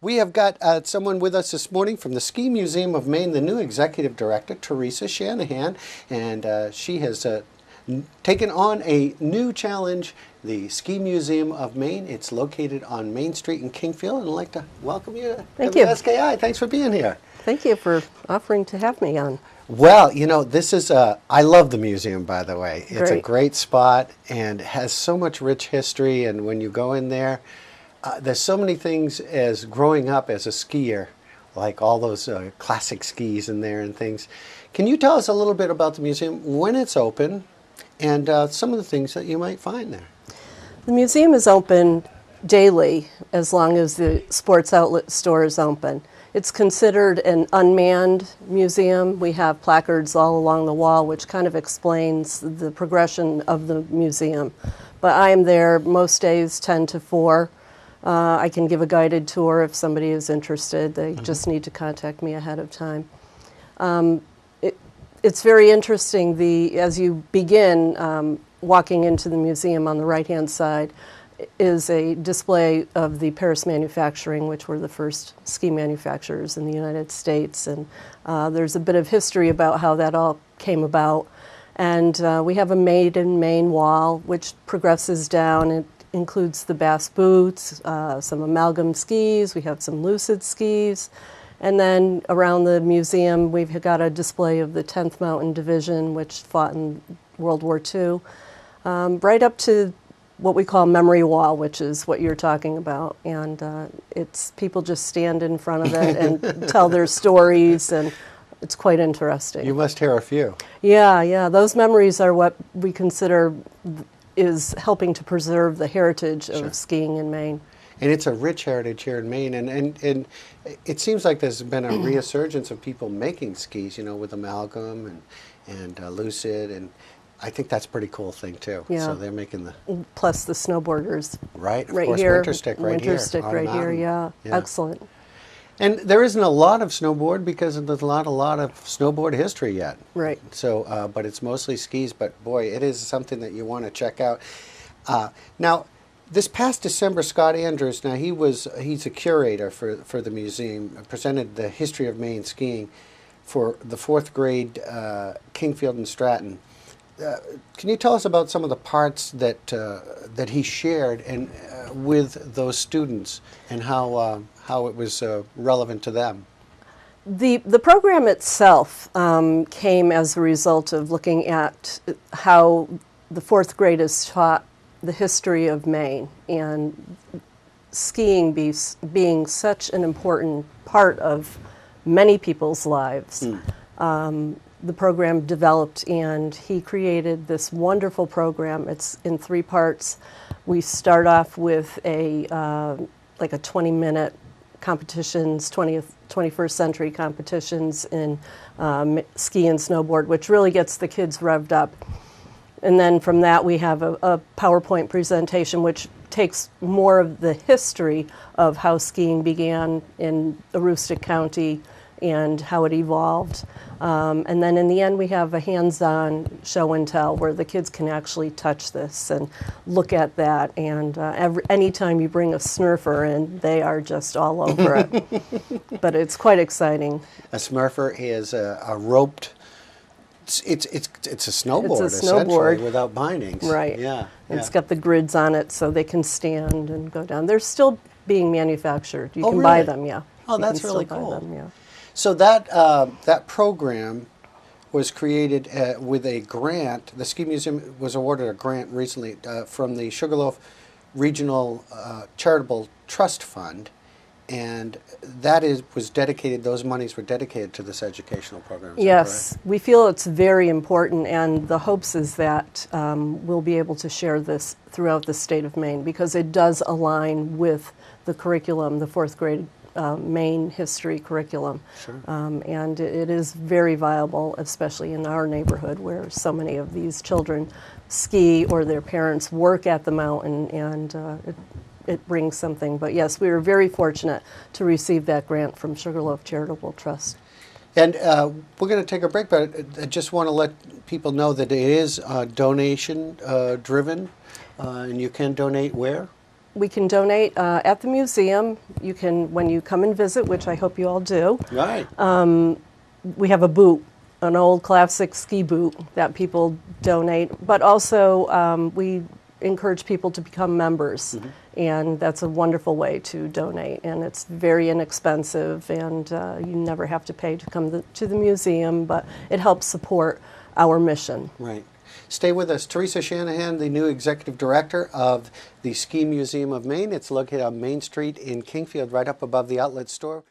We have got someone with us this morning from the Ski Museum of Maine, the new executive director, Teresa Shanahan, and she has taken on a new challenge, the Ski Museum of Maine. It's located on Main Street in Kingfield, and I'd like to welcome you to WSKI. Thanks for being here. Thank you for offering to have me on. Well, you know, this is, I love the museum, by the way. It's a great spot and has so much rich history, and when you go in there, there's so many things as growing up as a skier, like all those classic skis in there and things. Can you tell us a little bit about the museum, when it's open, and some of the things that you might find there? The museum is open daily as long as the sports outlet store is open. It's considered an unmanned museum. We have placards all along the wall which kind of explains the progression of the museum. But I am there most days 10 to 4. I can give a guided tour if somebody is interested. They just need to contact me ahead of time. It's very interesting. As you begin walking into the museum, on the right-hand side is a display of the Paris manufacturing, which were the first ski manufacturers in the United States. And there's a bit of history about how that all came about. And we have a Made in Maine wall, which progresses down. It includes the Bass boots, some amalgam skis. We have some lucid skis. And then around the museum, we've got a display of the 10th Mountain Division, which fought in World War II, right up to what we call Memory Wall, which is what you're talking about. And it's people just stand in front of it and tell their stories, and it's quite interesting. You must hear a few. Yeah. Those memories are what we consider is helping to preserve the heritage of skiing in Maine. And it's a rich heritage here in Maine, and it seems like there's been a resurgence of people making skis, you know, with amalgam and lucid, and I think that's a pretty cool thing too. Yeah. So they're making the... Plus the snowboarders. Right, of right course, here. Winter Stick right here. Winter Stick right here, yeah. Excellent. And there isn't a lot of snowboard because there's a lot of snowboard history yet. Right. So, but it's mostly skis, but boy, it is something that you want to check out. Now, this past December, Scott Andrews, now he's a curator for the museum, presented the history of Maine skiing for the 4th grade Kingfield and Stratton. Can you tell us about some of the parts that he shared and with those students and how it was relevant to them? The program itself came as a result of looking at how the 4th grade is taught the history of Maine, and skiing being such an important part of many people's lives. The program developed, and he created this wonderful program. It's in 3 parts. We start off with like a 20-minute competitions, 21st century competitions in ski and snowboard, which really gets the kids revved up. And then from that we have a PowerPoint presentation which takes more of the history of how skiing began in Aroostook County and how it evolved. And then in the end we have a hands-on show and tell where the kids can actually touch this and look at that. And anytime you bring a snurfer in, they are just all over it. But it's quite exciting. A smurfer is a roped... It's a snowboard, it's a snowboard, essentially, without bindings. Right. Yeah. And it's got the grids on it so they can stand and go down. They're still being manufactured. You can buy them, yeah. Oh, that's really cool. Them, yeah. So that program was created with a grant. The Ski Museum was awarded a grant recently from the Sugarloaf Regional Charitable Trust Fund. And was dedicated, those monies were dedicated to this educational program. Yes, we feel it's very important, and the hopes is that we'll be able to share this throughout the state of Maine because it does align with the curriculum, the 4th grade Maine history curriculum. Sure. And it is very viable, especially in our neighborhood where so many of these children ski or their parents work at the mountain, and it brings something. But yes, we were very fortunate to receive that grant from Sugarloaf Charitable Trust. And we're going to take a break, but I just want to let people know that it is donation driven, and you can donate where? We can donate at the museum. You can, when you come and visit, which I hope you all do. Right. We have a boot, an old classic ski boot that people donate, but also we encourage people to become members, and that's a wonderful way to donate, and it's very inexpensive, and you never have to pay to come to the museum, but it helps support our mission. Right. Stay with us. Teresa Shanahan, the new executive director of the Ski Museum of Maine. It's located on Main Street in Kingfield, right up above the outlet store.